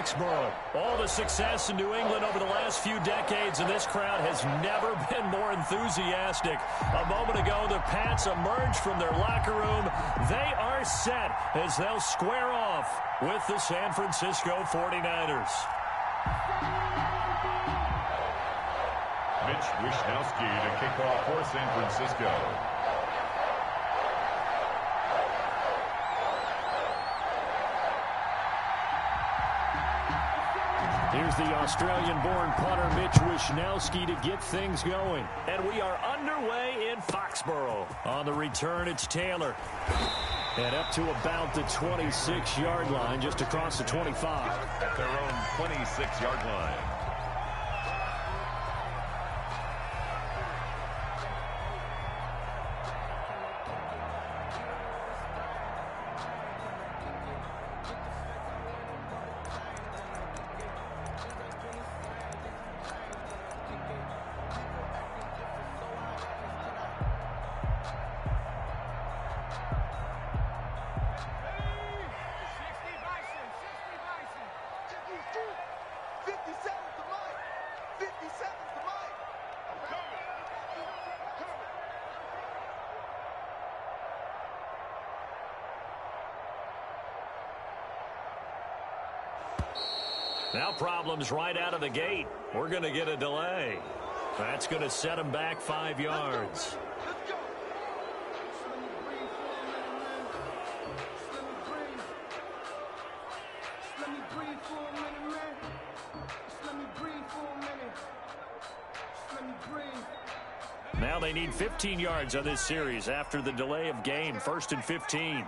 Foxborough. All the success in New England over the last few decades, and this crowd has never been more enthusiastic. A moment ago, the Pats emerged from their locker room. They are set as they'll square off with the San Francisco 49ers. Mitch Wishnowsky to kick off for San Francisco. Here's the Australian-born punter Mitch Wishnowsky to get things going. And we are underway in Foxborough. On the return, it's Taylor. And up to about the 26-yard line, just across the 25. At their own 26-yard line. Now problems right out of the gate. We're going to get a delay. That's going to set them back 5 yards. Now they need 15 yards on this series after the delay of game. 1st and 15.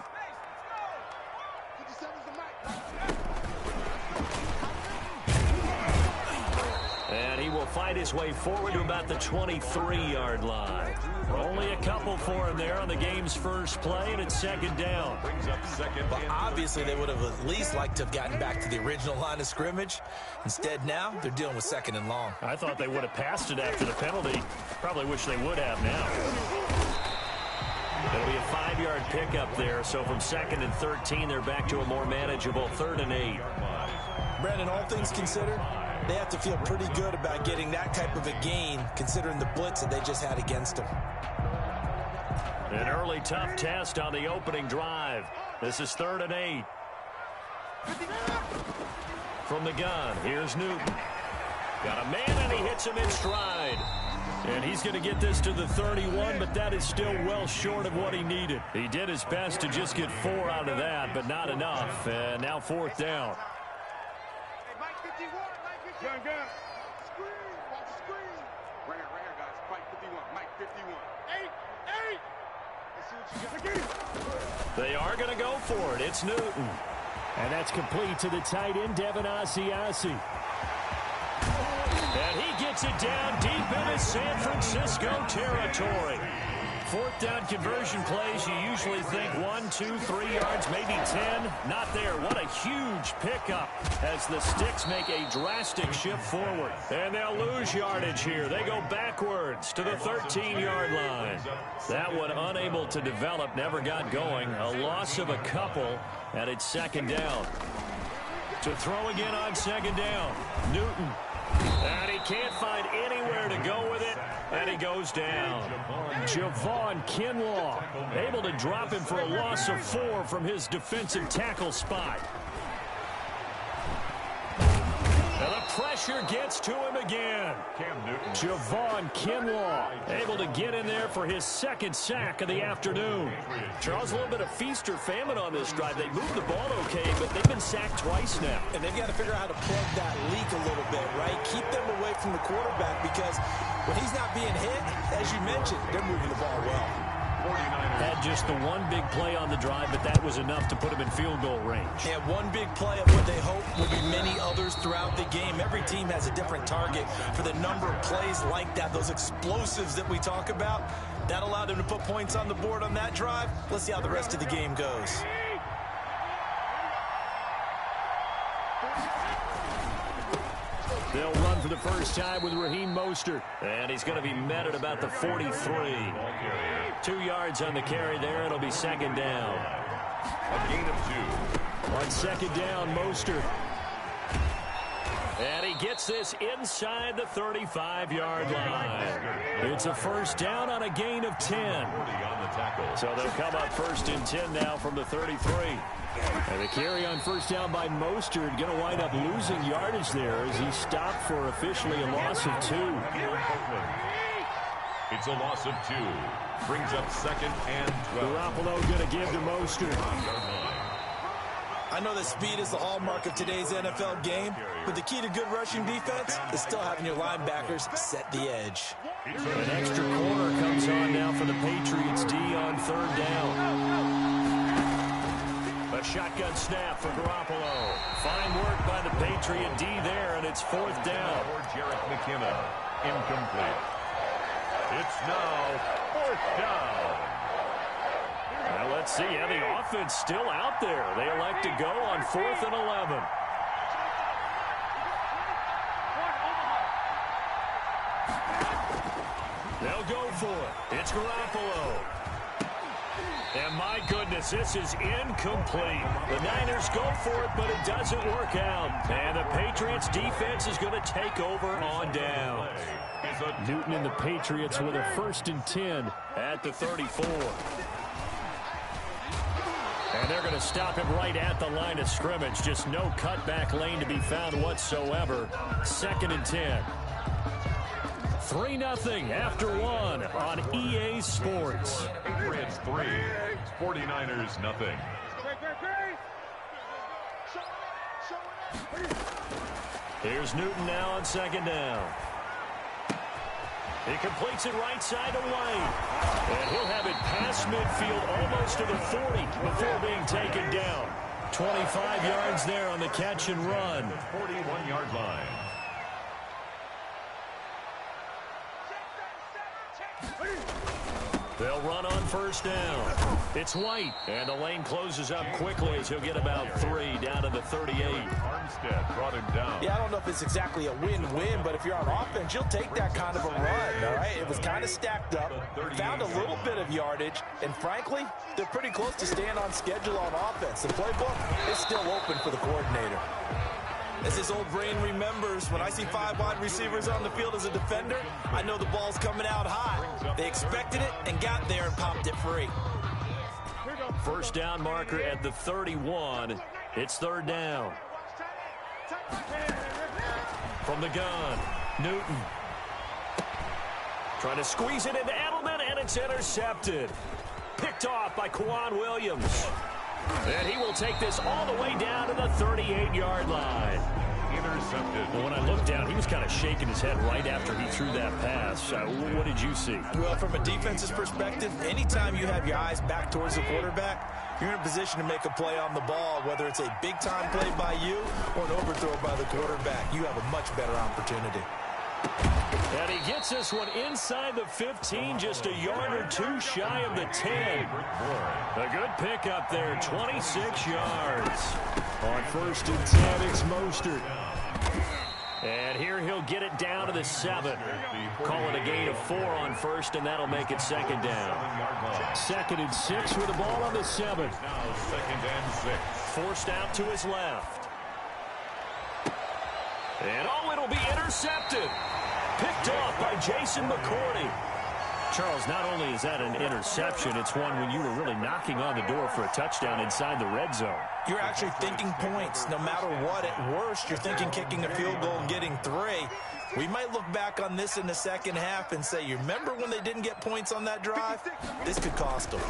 And he will fight his way forward to about the 23-yard line. Only a couple for him there on the game's first play, and it's 2nd down. Brings up 2nd. But obviously they would have at least liked to have gotten back to the original line of scrimmage. Instead now they're dealing with 2nd and long. I thought they would have passed it after the penalty. Probably wish they would have now. It'll be a 5-yard pickup there, so from 2nd and 13 they're back to a more manageable 3rd and 8. Brandon, all things considered, they have to feel pretty good about getting that type of a gain considering the blitz that they just had against them. An early tough test on the opening drive. This is 3rd and 8. From the gun, here's Newton. Got a man, and he hits him in stride. And he's going to get this to the 31, but that is still well short of what he needed. He did his best to just get 4 out of that, but not enough. And now 4th down. Gun. Screen. Watch the screen. Right here, guys. Fight 51. Mike 51. 8. Let's see what you got. They are going to go for it. It's Newton. And that's complete to the tight end, Devin Asiasi. And he gets it down deep into San Francisco territory. 4th down conversion plays, you usually think 1, 2, 3 yards, maybe 10. Not there. What a huge pickup as the Sticks make a drastic shift forward. And they'll lose yardage here. They go backwards to the 13-yard line. That one unable to develop, never got going. A loss of a couple, and it's 2nd down. To throw again on 2nd down. Newton. And he can't find anywhere to go with it, and he goes down. Javon Kinlaw able to drop him for a loss of 4 from his defensive tackle spot. And the pressure gets to him again. Javon Kinlaw able to get in there for his 2nd sack of the afternoon. Charles, a little bit of feast or famine on this drive. They moved the ball okay, but they've been sacked twice now. And they've got to figure out how to plug that leak a little bit, right? Keep them away from the quarterback because when he's not being hit, as you mentioned, they're moving the ball well. Had just the one big play on the drive, but that was enough to put him in field goal range. Yeah, one big play of what they hope will be many others throughout the game. Every team has a different target for the number of plays like that, those explosives that we talk about. That allowed them to put points on the board on that drive. Let's see how the rest of the game goes. They'll run for the first time with Raheem Mostert. And he's going to be met at about the 43. 2 yards on the carry there. It'll be 2nd down. A gain of 2. On 2nd down, Mostert. And he gets this inside the 35-yard line. It's a first down on a gain of 10. So they'll come up first and 10 now from the 33. And the carry on first down by Mostert going to wind up losing yardage there as he stopped for officially a loss of 2. It's a loss of 2. Brings up second and 12. Garoppolo going to give to Mostert. I know that speed is the hallmark of today's NFL game, but the key to good rushing defense is still having your linebackers set the edge. An extra corner comes on now for the Patriots D on third down. A shotgun snap for Garoppolo. Fine work by the Patriot D there, and it's fourth down. Jarrett McKenna, incomplete. It's now fourth down. Well, let's see. Yeah, the offense still out there. They elect to go on 4th and 11. They'll go for it. It's Garoppolo. And my goodness, this is incomplete. The Niners go for it, but it doesn't work out. And the Patriots defense is going to take over on down. Newton and the Patriots with a first and 10 at the 34. And they're going to stop him right at the line of scrimmage. Just no cutback lane to be found whatsoever. Second and 10. 3-0 after 1 on EA Sports. Patriots 3, 49ers 0. Here's Newton now on second down. He completes it right side away. And he'll have it past midfield almost to the 40 before being taken down. 25 yards there on the catch and run. 41-yard line. They'll run on first down. It's White, and the lane closes up quickly as he'll get about 3 down to the 38. Armstead brought him down. Yeah, I don't know if it's exactly a win-win, but if you're on offense, you'll take that kind of a run, all right? It was kind of stacked up, found a little bit of yardage, and frankly, they're pretty close to staying on schedule on offense. The playbook is still open for the coordinator. As his old brain remembers, when I see 5 wide receivers on the field as a defender, I know the ball's coming out high. They expected it and got there and popped it free. First down marker at the 31. It's third down. From the gun, Newton. Trying to squeeze it into Edelman, and it's intercepted. Picked off by Kwan Williams. And he will take this all the way down to the 38-yard line. Intercepted. Well, when I looked down, he was kind of shaking his head right after he threw that pass. What did you see? Well, from a defense's perspective, anytime you have your eyes back towards the quarterback, you're in a position to make a play on the ball, whether it's a big-time play by you or an overthrow by the quarterback. You have a much better opportunity. And he gets this one inside the 15, just a yard or 2 shy of the 10. A good pickup there, 26 yards. On first and 10, it's Mostert. And here he'll get it down to the 7. Call it a gain of 4 on first, and that'll make it second down. Second and 6 with the ball on the 7. Now second and 6. Forced out to his left. And it'll be intercepted. Picked off by Jason McCourty. Charles, not only is that an interception, it's one when you were really knocking on the door for a touchdown inside the red zone. You're actually thinking points. No matter what, at worst, you're thinking kicking a field goal and getting 3. We might look back on this in the second half and say, you remember when they didn't get points on that drive? This could cost them.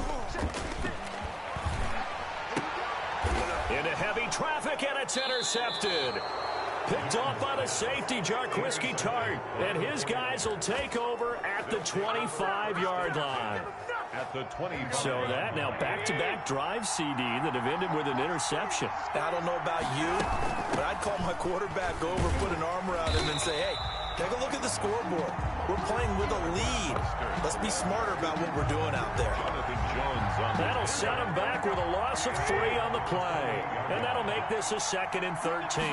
Into heavy traffic, and it's intercepted. Picked off by the safety, Jarquiski Tart. And his guys will take over at the 25-yard line. At the 25. So that now back-to-back drive CD that have ended with an interception. I don't know about you, but I'd call my quarterback over, put an arm around him, and say, hey, take a look at the scoreboard. We're playing with a lead. Let's be smarter about what we're doing out there. That'll set him back with a loss of 3 on the play. And that'll make this a 2nd and 13.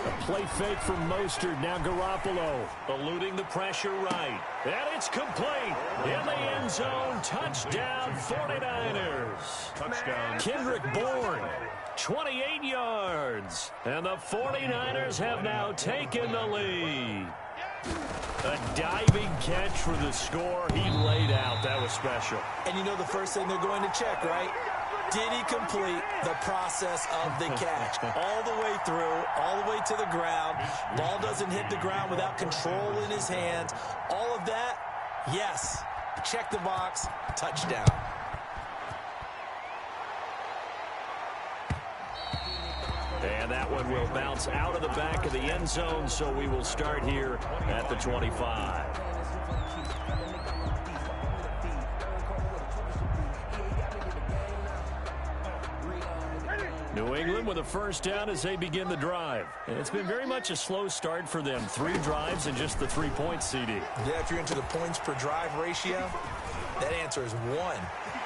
A play fake from Mostert. Now Garoppolo eluding the pressure right. And it's complete. In the end zone. Touchdown 49ers. Touchdown. Kendrick Bourne, 28 yards. And the 49ers have now taken the lead. A diving catch for the score. He laid out. That was special. And you know the first thing they're going to check, right? Did he complete the process of the catch? All the way through, all the way to the ground. Ball doesn't hit the ground without control in his hands. All of that, yes. Check the box. Touchdown. And that one will bounce out of the back of the end zone, so we will start here at the 25. New England with a first down as they begin the drive. And it's been very much a slow start for them. 3 drives and just the 3 points, CD. Yeah, if you're into the points per drive ratio, that answer is 1.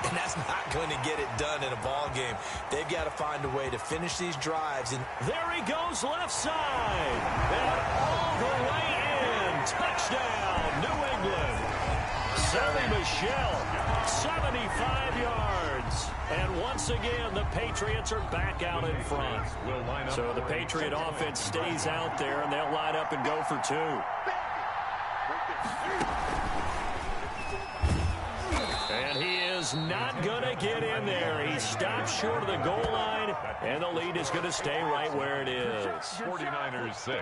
And that's not going to get it done in a ball game. They've got to find a way to finish these drives. And there he goes, left side. And all the way in. Touchdown, New England. Sonny Michel, 75 yards. And once again, the Patriots are back out in front. So the Patriot offense stays out there, and they'll line up and go for 2. And he is not going to get in there. He stops short of the goal line, and the lead is going to stay right where it is. 49ers 6.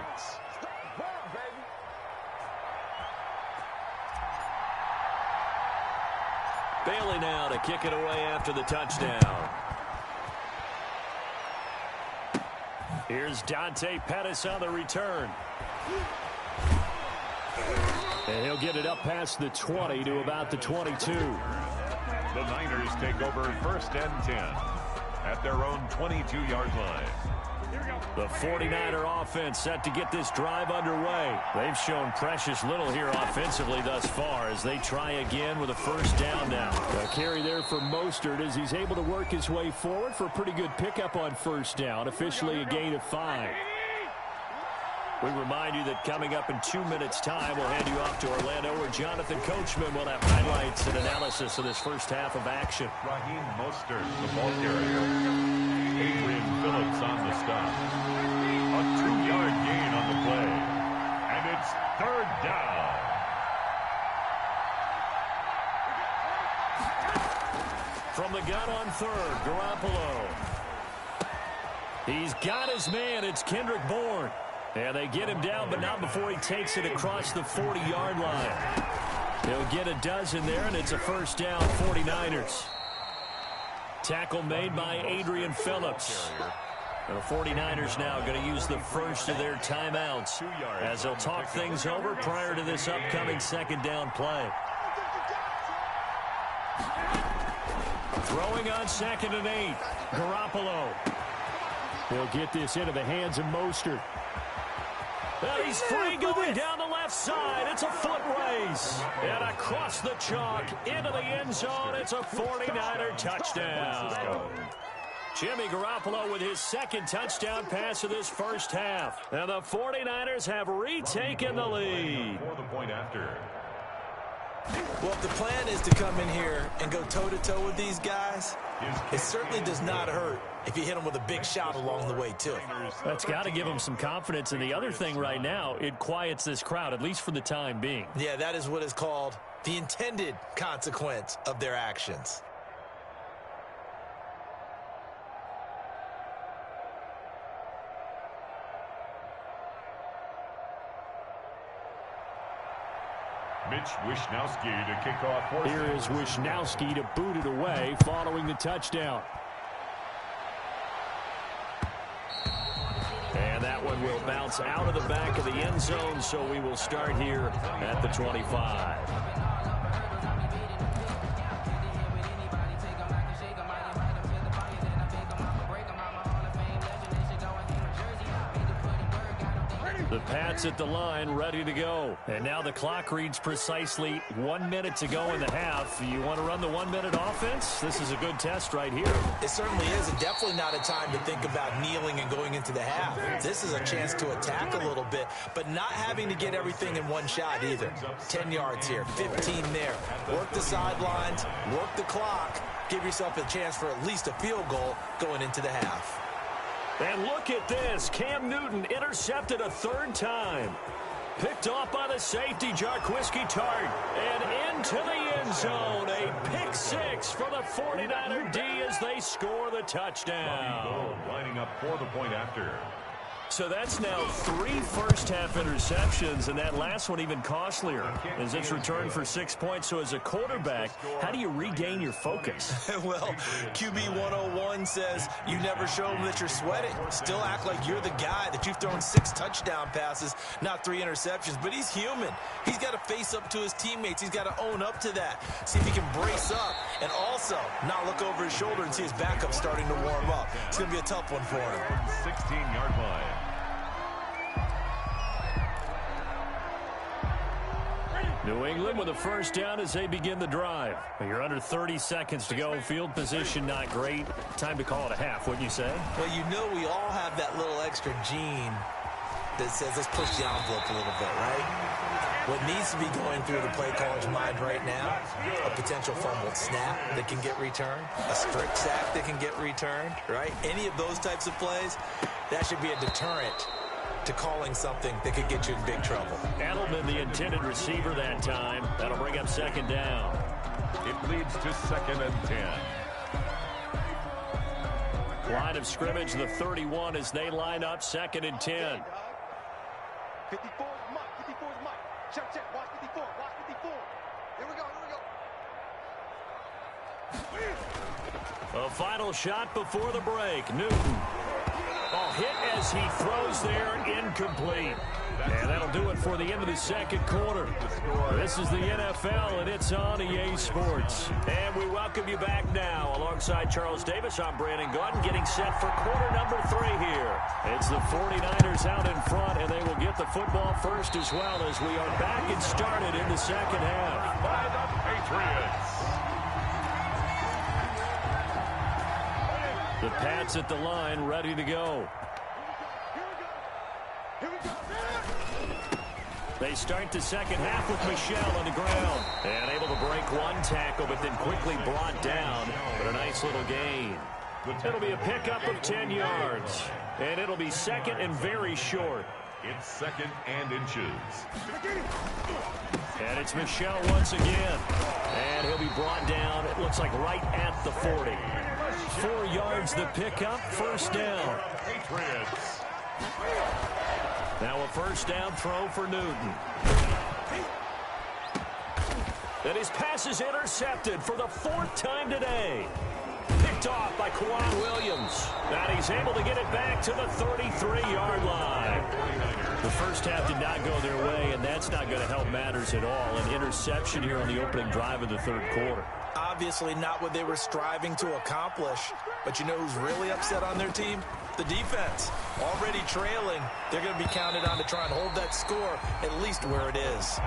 Bailey now to kick it away after the touchdown. Here's Dante Pettis on the return. And he'll get it up past the 20 to about the 22. The Niners take over 1st and 10 at their own 22-yard line. The 49er offense set to get this drive underway. They've shown precious little here offensively thus far as they try again with a first down now. A carry there for Mostert as he's able to work his way forward for a pretty good pickup on first down. Officially a gain of 5. We remind you that coming up in 2 minutes' time, we'll hand you off to Orlando, where Jonathan Coachman will have highlights and analysis of this first half of action. Raheem Mostert, the ball carrier. Adrian Phillips on the stop. A 2-yard gain on the play. And it's 3rd down. From the gun on 3rd, Garoppolo. He's got his man. It's Kendrick Bourne. And they get him down, but not before he takes it across the 40-yard line. He'll get a dozen there, and it's a first down, 49ers. Tackle made by Adrian Phillips. And the 49ers now going to use the first of their timeouts as they'll talk things over prior to this upcoming second down play. Throwing on 2nd and 8. Garoppolo. He'll get this into the hands of Mostert. And he's free going down the left side. It's a foot race. And across the chalk into the end zone. It's a 49er touchdown. Jimmy Garoppolo with his 2nd touchdown pass of this first half. And the 49ers have retaken the lead. For the point after. Well, if the plan is to come in here and go toe-to-toe with these guys, it certainly does not hurt if you hit them with a big shout along the way, too. That's got to give them some confidence. And the other thing right now, it quiets this crowd, at least for the time being. Yeah, that is what is called the intended consequence of their actions. Mitch Wishnowsky to kick off. Here is Wishnowsky to boot it away following the touchdown. And that one will bounce out of the back of the end zone, so we will start here at the 25. The Pats at the line, ready to go. And now the clock reads precisely 1 minute to go in the half. You want to run the 1 minute offense? This is a good test right here. It certainly is, and definitely not a time to think about kneeling and going into the half. This is a chance to attack a little bit, but not having to get everything in one shot either. 10 yards here, 15 there. Work the sidelines, work the clock, give yourself a chance for at least a field goal going into the half. And look at this. Cam Newton intercepted a third time. Picked off by the safety, Jarquiski Tart. And into the end zone. A pick six for the 49er D as they score the touchdown. Lining up for the point after. So that's now 3 first-half interceptions, and that last one even costlier as it's returned for 6 points. So as a quarterback, how do you regain your focus? Well, QB 101 says you never show them that you're sweating. Still act like you're the guy, that you've thrown 6 touchdown passes, not 3 interceptions. But he's human. He's got to face up to his teammates. He's got to own up to that. See if he can brace up and also not look over his shoulder and see his backup starting to warm up. It's going to be a tough one for him. 16-yard line. New England with a first down as they begin the drive. You're under 30 seconds to go. Field position not great. Time to call it a half, wouldn't you say? Well, you know we all have that little extra gene that says let's push the envelope a little bit, right? What needs to be going through the play caller's mind right now, a potential fumbled snap that can get returned, a strip sack that can get returned, right? Any of those types of plays, that should be a deterrent to calling something that could get you in big trouble. Edelman, the intended receiver that time. That'll bring up second down. It leads to 2nd and 10. Line of scrimmage, the 31 as they line up 2nd and 10. 54 is Mike. 54 is Mike. Check. Watch 54. Watch 54. Here we go. A final shot before the break. Newton. Oh, hit as he throws there, incomplete. And that'll do it for the end of the second quarter. This is the NFL, and it's on EA Sports. And we welcome you back now. Alongside Charles Davis, I'm Brandon Gordon, getting set for quarter number 3 here. It's the 49ers out in front, and they will get the football first as well as we are back and started in the second half. By the Patriots. The Pats at the line, ready to go. They start the second half with Michel on the ground. And able to break one tackle, but then quickly brought down. But a nice little gain. It'll be a pickup of 10 yards. And it'll be second and very short. It's 2nd and inches. And it's Michel once again. And he'll be brought down, it looks like right at the 40. 4 yards the pickup, first down. Patriots. Now a first down throw for Newton. And his pass is intercepted for the 4th time today. Picked off by Quan Williams. And he's able to get it back to the 33-yard line. The first half did not go their way, and that's not going to help matters at all. An interception here on the opening drive of the third quarter. Obviously not what they were striving to accomplish. But you know who's really upset on their team? The defense. Already trailing. They're going to be counted on to try and hold that score at least where it is.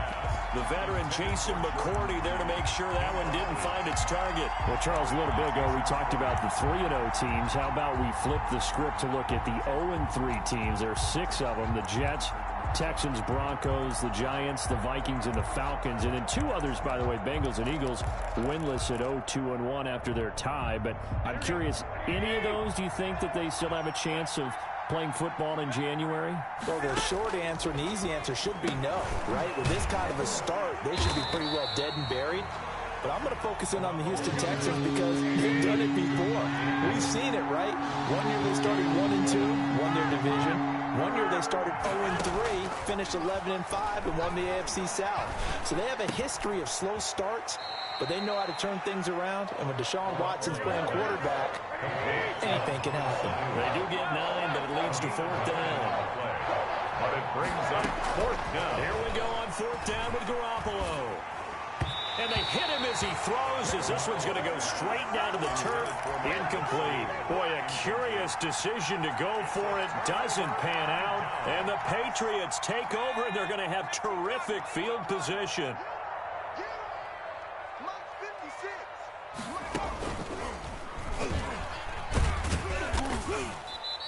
The veteran Jason McCourty there to make sure that one didn't find its target. Well, Charles, a little bit ago we talked about the 3-0 teams. How about we flip the script to look at the 0-3 teams? There are 6 of them. The Jets, Texans, Broncos, the Giants, the Vikings, and the Falcons. And then 2 others, by the way, Bengals and Eagles, winless at 0-2-1 after their tie. But I'm curious, any of those, do you think that they still have a chance of playing football in January? Well, the short answer and the easy answer should be no, right? With this kind of a start, they should be pretty well dead and buried. But I'm going to focus in on the Houston Texans because they've done it before. We've seen it, right? 1 year they started 1-2, won their division. 1 year they started 0-3, finished 11-5, and won the AFC South. So they have a history of slow starts, but they know how to turn things around. And when Deshaun Watson's playing quarterback, anything can happen. They do get 9, but it leads to 4th down. But it brings up 4th down. Here we go on 4th down with Garoppolo. And they hit him as he throws, as this one's going to go straight down to the turf. Incomplete. Boy, a curious decision to go for it. Doesn't pan out. And the Patriots take over, and they're going to have terrific field position.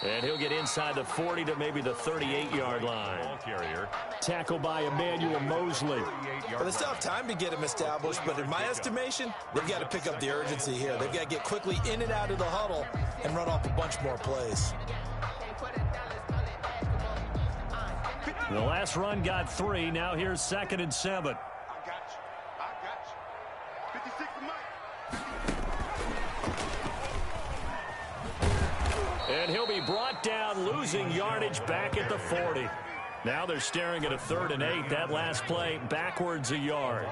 And he'll get inside the 40 to maybe the 38-yard line. Tackle by Emmanuel Mosley. Well, they still have time to get him established, but in my estimation, they've got to pick up the urgency here. They've got to get quickly in and out of the huddle and run off a bunch more plays. The last run got 3. Now here's 2nd and 7. I got you. 56 to Mike. And he'll be brought down, losing yardage back at the 40. Now they're staring at a 3rd and 8. That last play backwards a yard.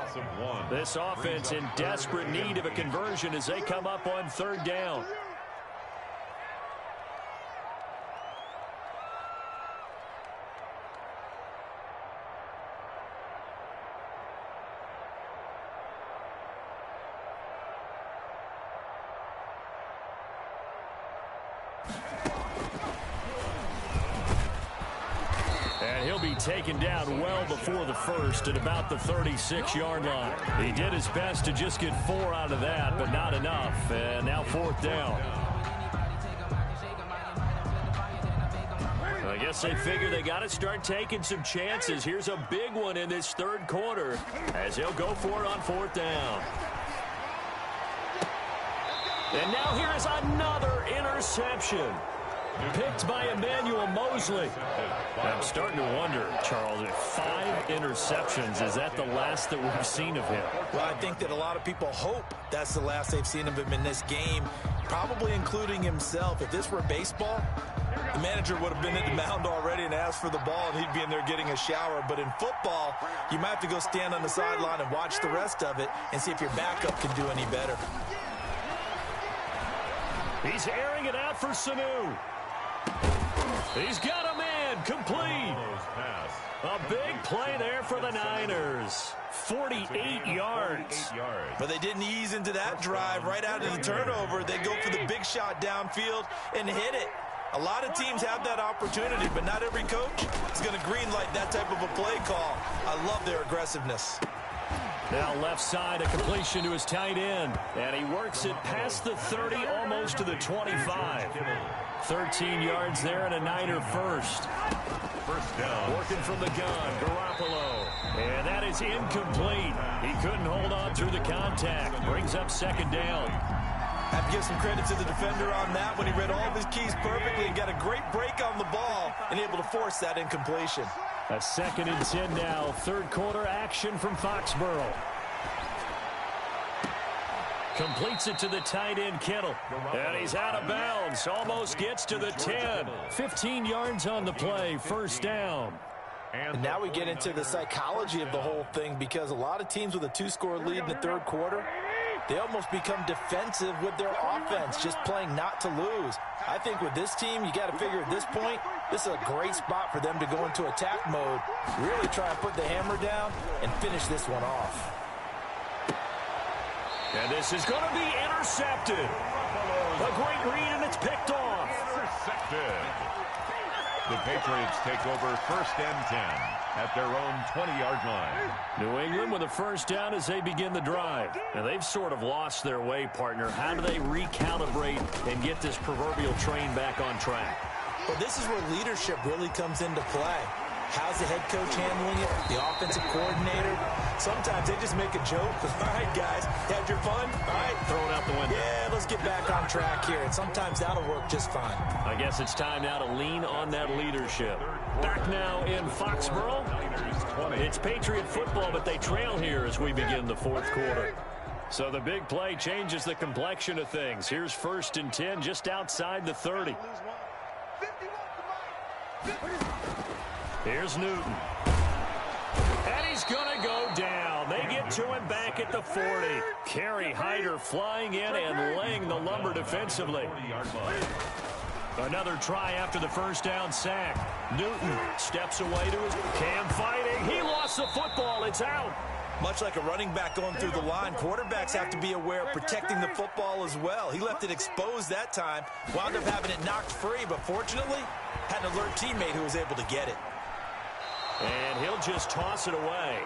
This offense in desperate need of a conversion as they come up on 3rd down. And he'll be taken down well before the 1st at about the 36-yard line. He did his best to just get 4 out of that, but not enough. And now 4th down. I guess they figure they got to start taking some chances. Here's a big one in this 3rd quarter as he'll go for it on 4th down. And now here is another interception. Picked by Emmanuel Mosley. I'm starting to wonder, Charles, if 5 interceptions, is that the last that we've seen of him? Well, I think that a lot of people hope that's the last they've seen of him in this game, probably including himself. If this were baseball, the manager would have been at the mound already and asked for the ball, and he'd be in there getting a shower. But in football, you might have to go stand on the sideline and watch the rest of it and see if your backup can do any better. He's airing it out for Sanu. He's got a man, complete. A big play there for the Niners. 48 yards. But they didn't ease into that drive right out of the turnover. They go for the big shot downfield and hit it. A lot of teams have that opportunity, but not every coach is going to greenlight that type of a play call. I love their aggressiveness. Now left side, a completion to his tight end. And he works it past the 30, almost to the 25. 13 yards there and a Niner first. First down. Working from the gun, Garoppolo. And that is incomplete. He couldn't hold on through the contact. Brings up 2nd down. Have to give some credit to the defender on that when he read all of his keys perfectly and got a great break on the ball and able to force that incompletion. A 2nd and 10 now. 3rd quarter action from Foxborough. Completes it to the tight end, Kittle. And he's out of bounds. Almost gets to the 10. 15 yards on the play. 1st down. And now we get into the psychology of the whole thing, because a lot of teams with a 2-score lead in the 3rd quarter, they almost become defensive with their offense, just playing not to lose. I think with this team, you got to figure at this point, this is a great spot for them to go into attack mode, really try and put the hammer down and finish this one off. And this is going to be intercepted. A great read, and it's picked off. Intercepted. The Patriots take over 1st and 10 at their own 20-yard line. New England with a 1st down as they begin the drive. And they've sort of lost their way, partner. How do they recalibrate and get this proverbial train back on track? Well, this is where leadership really comes into play. How's the head coach handling it? The offensive coordinator? Sometimes they just make a joke. All right, guys, had your fun? All right. Throw it out the window. Yeah, let's get back on track here. And sometimes that'll work just fine. I guess it's time now to lean on that leadership. Back now in Foxborough. It's Patriot football, but they trail here as we begin the 4th quarter. So the big play changes the complexion of things. Here's 1st and 10 just outside the 30. Here's Newton. And he's going to go down. They get to him back at the 40. Kerry Hyder flying in and laying the lumber defensively. Another try after the 1st down sack. Newton steps away to his Cam fighting. He lost the football. It's out. Much like a running back going through the line, quarterbacks have to be aware of protecting the football as well. He left it exposed that time, wound up having it knocked free, but fortunately, had an alert teammate who was able to get it. And he'll just toss it away.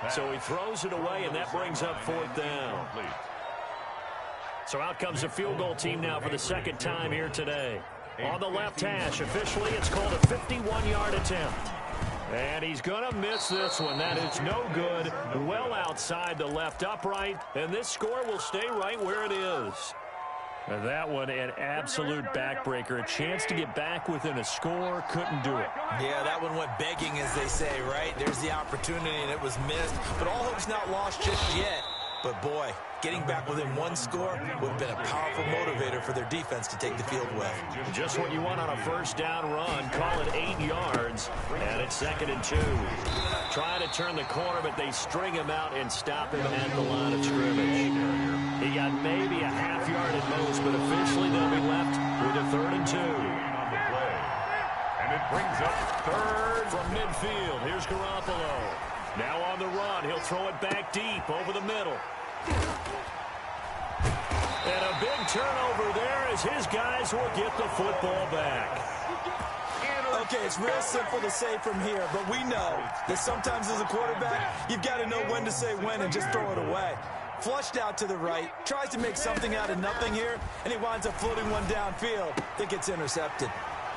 So he throws it away, and that brings up 4th down. So out comes the field goal team now for the second time here today. On the left hash, officially, it's called a 51-yard attempt. And he's going to miss this one. That is no good. Well outside the left upright. And this score will stay right where it is. And that one, an absolute backbreaker. A chance to get back within a score. Couldn't do it. Yeah, that one went begging, as they say, right? There's the opportunity, and it was missed. But all hope's not lost just yet. But, boy, getting back within one score would have been a powerful motivator for their defense to take the field well. Just what you want on a first down run. Call it 8 yards. And it's 2nd and 2. Trying to turn the corner, but they string him out and stop him at the line of scrimmage. He got maybe a half yard at most, but officially they'll be left with a 3rd and 2. And it brings up 3rd from midfield. Here's Garoppolo. Now on the run. He'll throw it back deep over the middle. And a big turnover there as his guys will get the football back. Okay, it's real simple to say from here, but we know that sometimes as a quarterback, you've got to know when to say when and just throw it away. Flushed out to the right, tries to make something out of nothing here, and he winds up floating one downfield that gets intercepted.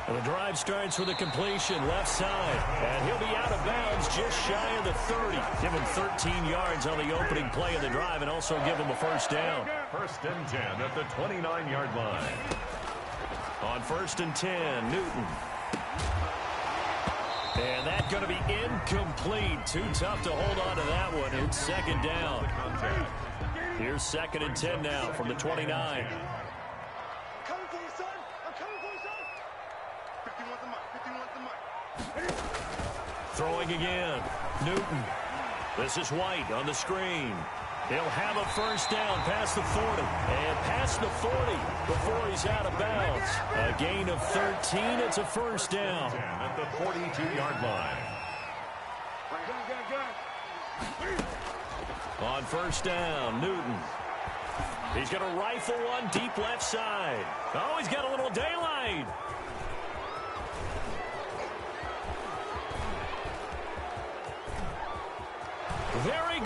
And the drive starts with a completion left side. And he'll be out of bounds just shy of the 30. Give him 13 yards on the opening play of the drive and also give him a first down. 1st and 10 at the 29-yard line. On 1st and 10, Newton. And that's going to be incomplete. Too tough to hold on to that one. It's 2nd down. Here's 2nd and 10 now from the 29. Throwing again. Newton. This is White on the screen. He'll have a first down past the 40. And past the 40 before he's out of bounds. A gain of 13. It's a first down. At the 42-yard line. On first down, Newton. He's going to rifle one deep left side. Oh, he's got a little daylight. Very